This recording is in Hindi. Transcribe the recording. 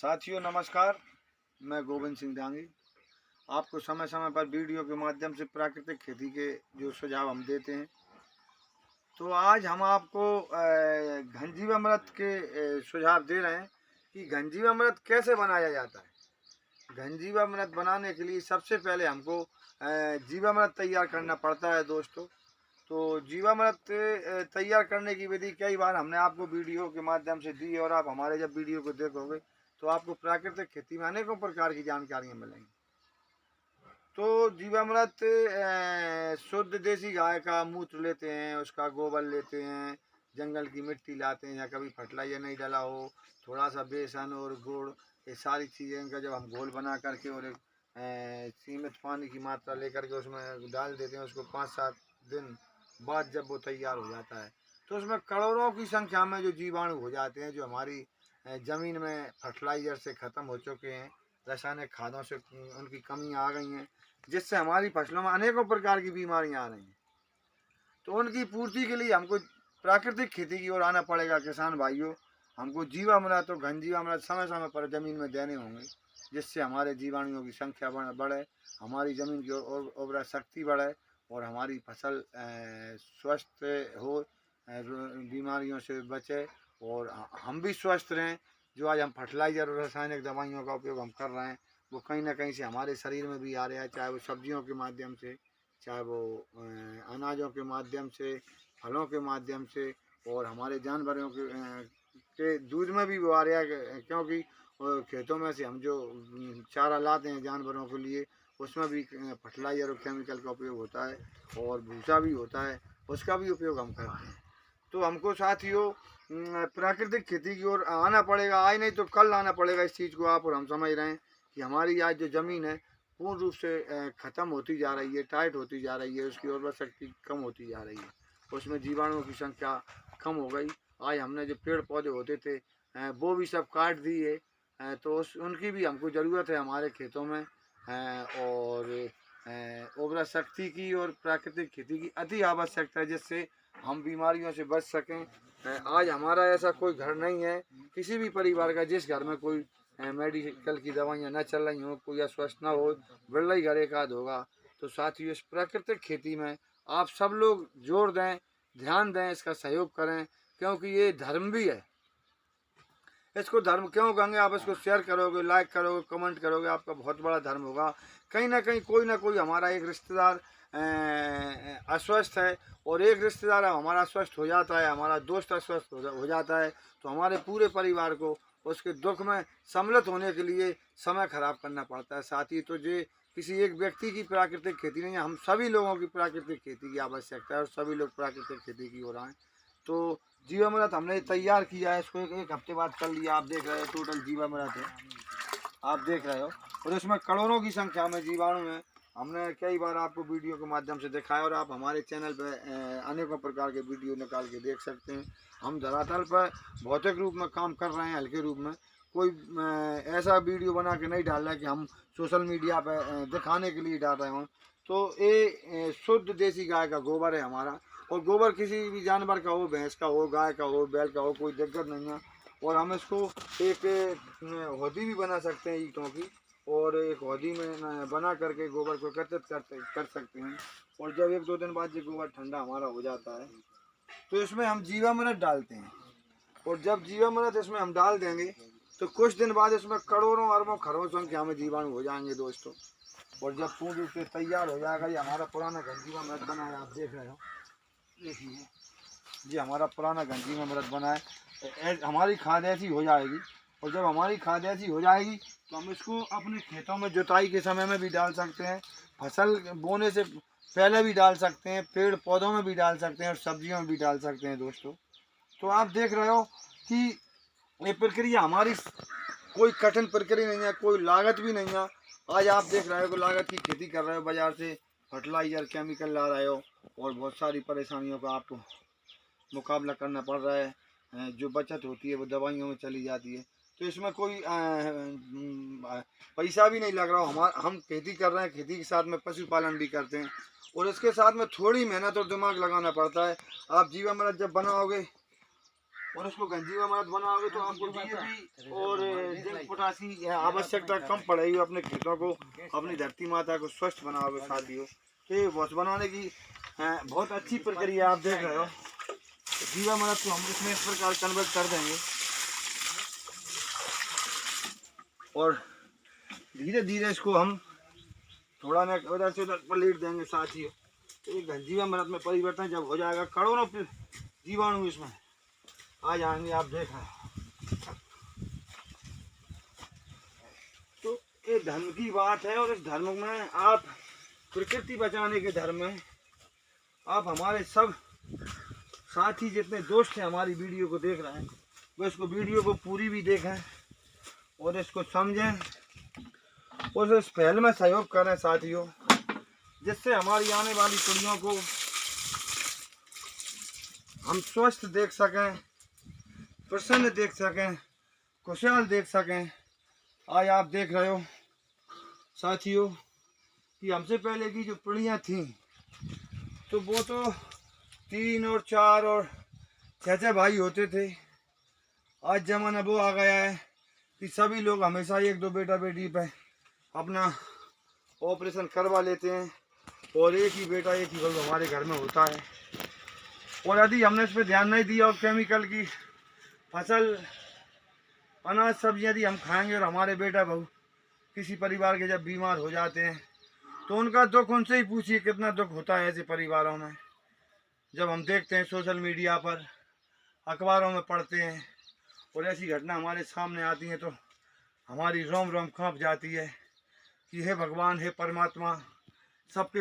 साथियों नमस्कार, मैं गोविंद सिंह डांगी आपको समय समय पर वीडियो के माध्यम से प्राकृतिक खेती के जो सुझाव हम देते हैं। तो आज हम आपको घनजीवामृत के सुझाव दे रहे हैं कि घनजीवामृत कैसे बनाया जाता है। घनजीवामृत बनाने के लिए सबसे पहले हमको जीवामृत तैयार करना पड़ता है दोस्तों। तो जीवामृत तैयार करने की विधि कई बार हमने आपको वीडियो के माध्यम से दी और आप हमारे जब वीडियो को देखोगे तो आपको प्राकृतिक खेती में अनेकों प्रकार की जानकारियाँ मिलेंगी। तो जीवामृत शुद्ध देसी गाय का मूत्र लेते हैं, उसका गोबर लेते हैं, जंगल की मिट्टी लाते हैं या कभी फर्टिलाइजर नहीं डाला हो, थोड़ा सा बेसन और गुड़, ये सारी चीज़ें का जब हम घोल बना करके और एक सीमित पानी की मात्रा लेकर के उसमें डाल देते हैं। उसको 5-7 दिन बाद जब वो तैयार हो जाता है तो उसमें करोड़ों की संख्या में जो जीवाणु हो जाते हैं, जो हमारी ज़मीन में फर्टिलाइज़र से ख़त्म हो चुके हैं, रासायनिक खादों से उनकी कमी आ गई हैं, जिससे हमारी फसलों में अनेकों प्रकार की बीमारियां आ रही हैं। तो उनकी पूर्ति के लिए हमको प्राकृतिक खेती की ओर आना पड़ेगा। किसान भाइयों, हमको जीवामृत और घनजीवामृत समय समय पर ज़मीन में देने होंगे, जिससे हमारे जीवाणुओं की संख्या बढ़े, हमारी ज़मीन की उर्वरा शक्ति बढ़े और हमारी फसल स्वस्थ हो, बीमारियों से बचे और हम भी स्वस्थ रहें। जो आज हम फर्टिलाइज़र और रासायनिक दवाइयों का उपयोग हम कर रहे हैं, वो कहीं ना कहीं से हमारे शरीर में भी आ रहा है, चाहे वो सब्जियों के माध्यम से, चाहे वो अनाजों के माध्यम से, फलों के माध्यम से और हमारे जानवरों के दूध में भी वो आ रहा है। क्योंकि खेतों में से हम जो चारा लाते हैं जानवरों के लिए, उसमें भी फर्टिलाइज़र और केमिकल का उपयोग होता है और भूसा भी होता है, उसका भी उपयोग हम करते हैं। तो हमको साथियों प्राकृतिक खेती की ओर आना पड़ेगा, आज नहीं तो कल आना पड़ेगा इस चीज़ को। आप और हम समझ रहे हैं कि हमारी आज जो ज़मीन है पूर्ण रूप से ख़त्म होती जा रही है, टाइट होती जा रही है, उसकी उर्वरा शक्ति कम होती जा रही है, उसमें जीवाणुओं की संख्या कम हो गई। आज हमने जो पेड़ पौधे होते थे वो भी सब काट दिए, तो उनकी भी हमको ज़रूरत है हमारे खेतों में। और उर्वरा शक्ति की और प्राकृतिक खेती की अति आवश्यकता है, जिससे हम बीमारियों से बच सकें। आज हमारा ऐसा कोई घर नहीं है किसी भी परिवार का जिस घर में कोई मेडिकल की दवाइयाँ न चल रही हों, कोई अस्वस्थ ना हो, बिरला ही घर एक आध होगा। तो साथियों, इस प्राकृतिक खेती में आप सब लोग जोर दें, ध्यान दें, इसका सहयोग करें, क्योंकि ये धर्म भी है। इसको धर्म क्यों कहेंगे? आप इसको शेयर करोगे, लाइक करोगे, कमेंट करोगे, आपका बहुत बड़ा धर्म होगा। कहीं ना कहीं कोई ना कोई हमारा एक रिश्तेदार अस्वस्थ है और एक रिश्तेदार हमारा अस्वस्थ हो जाता है, हमारा दोस्त अस्वस्थ हो जाता है, तो हमारे पूरे परिवार को उसके दुख में सम्मिलित होने के लिए समय खराब करना पड़ता है। साथ ही तो ये किसी एक व्यक्ति की प्राकृतिक खेती नहीं है, हम सभी लोगों की प्राकृतिक खेती की आवश्यकता है और सभी लोग प्राकृतिक खेती की ओर आएँ। तो जीवामृत हमने तैयार किया है, इसको एक हफ्ते बाद कर लिया। आप देख रहे हो टोटल जीवामृत है, आप देख रहे हो, और इसमें करोड़ों की संख्या में जीवाणु हैं। हमने कई बार आपको वीडियो के माध्यम से दिखाया और आप हमारे चैनल पर अनेकों प्रकार के वीडियो निकाल के देख सकते हैं। हम धरातल पर भौतिक रूप में काम कर रहे हैं, हल्के रूप में। कोई ऐसा वीडियो बना के नहीं डाल रहा है कि हम सोशल मीडिया पर दिखाने के लिए डाल रहे हों। तो ये शुद्ध देसी गाय का गोबर है हमारा, और गोबर किसी भी जानवर का हो, भैंस का हो, गाय का हो, बैल का हो, कोई दिक्कत नहीं है। और हम इसको एक होदी भी बना सकते हैं ईंटों की, और एक होदी में बना करके गोबर को एकत्रित कर सकते हैं। और जब 1-2 दिन बाद ये गोबर ठंडा हमारा हो जाता है तो इसमें हम जीवामृत डालते हैं। और जब जीवामृत इसमें हम डाल देंगे तो कुछ दिन बाद इसमें करोड़ों अरबों खरबों संख्या में जीवाणु हो जाएंगे दोस्तों। और जब पूर्ण रूप से तैयार हो जाएगा, ये हमारा पुराना घनजीवामृत बना है, आप देख रहे हो, देखिए जी हमारा पुराना घनजीवामृत बना है। हमारी खाद ऐसी हो जाएगी, और जब हमारी खाद ऐसी हो जाएगी तो हम इसको अपने खेतों में जुताई के समय में भी डाल सकते हैं, फसल बोने से पहले भी डाल सकते हैं, पेड़ पौधों में भी डाल सकते हैं और सब्जियों में भी डाल सकते हैं दोस्तों। तो आप देख रहे हो कि ये प्रक्रिया हमारी कोई कठिन प्रक्रिया नहीं है, कोई लागत भी नहीं है। आज आप देख रहे हो कि लागत की खेती कर रहे हो, बाजार से फर्टिलाइज़र केमिकल ला रहे हो और बहुत सारी परेशानियों का आपको मुकाबला करना पड़ रहा है। जो बचत होती है वो दवाइयों में चली जाती है। तो इसमें कोई पैसा भी नहीं लग रहा। हम खेती कर रहे हैं, खेती के साथ में पशुपालन भी करते हैं, और इसके साथ में थोड़ी मेहनत और दिमाग लगाना पड़ता है। आप जीवामृत जब बनाओगे और उसको घनजीवामृत बनाओगे तो आपको DAP और जिंक थोड़ा सी आवश्यकता कम पड़ेगी अपने खेतों को, अपनी धरती माता को स्वस्थ बनाओगे साथियों। तो ये बॉस बनाने की बहुत अच्छी प्रक्रिया आप देख रहे हो। जीवामृत को हम इसमें इस प्रकार कन्वर्ट कर देंगे और धीरे धीरे इसको हम थोड़ा ना उधर से उधर पलट देंगे साथियों। तो एक जीवामृत में परिवर्तन जब हो जाएगा, करोड़ों जीवाणु इसमें आ जाएंगे, आप देख रहे हैं। तो ये धर्म की बात है और इस धर्म में आप प्रकृति बचाने के धर्म में आप हमारे सब साथी जितने दोस्त हैं हमारी वीडियो को देख रहे हैं वो इसको वीडियो को पूरी भी देखें और इसको समझें और इस पहल में सहयोग करें साथियों, जिससे हमारी आने वाली पीढ़ियों को हम स्वस्थ देख सकें, प्रसन्न देख सकें, खुशहाल देख सकें। आज आप देख रहे हो साथियों कि हमसे पहले की जो पीढ़ियाँ थीं तो वो तो 3 और 4 और 6 भाई होते थे। आज ज़माना वो आ गया है कि सभी लोग हमेशा 1-2 बेटा बेटी पे अपना ऑपरेशन करवा लेते हैं और एक ही बेटा एक ही बहू हमारे घर में होता है। और यदि हमने इस पर ध्यान नहीं दिया और केमिकल की फसल अनाज सब्जियाँ यदि हम खाएंगे और हमारे बेटा बहू किसी परिवार के जब बीमार हो जाते हैं तो उनका दुख उनसे ही पूछिए कितना दुख होता है ऐसे परिवारों में। जब हम देखते हैं सोशल मीडिया पर, अखबारों में पढ़ते हैं और ऐसी घटना हमारे सामने आती हैं तो हमारी रोम रोम काँप जाती है कि हे भगवान, हे परमात्मा, सबके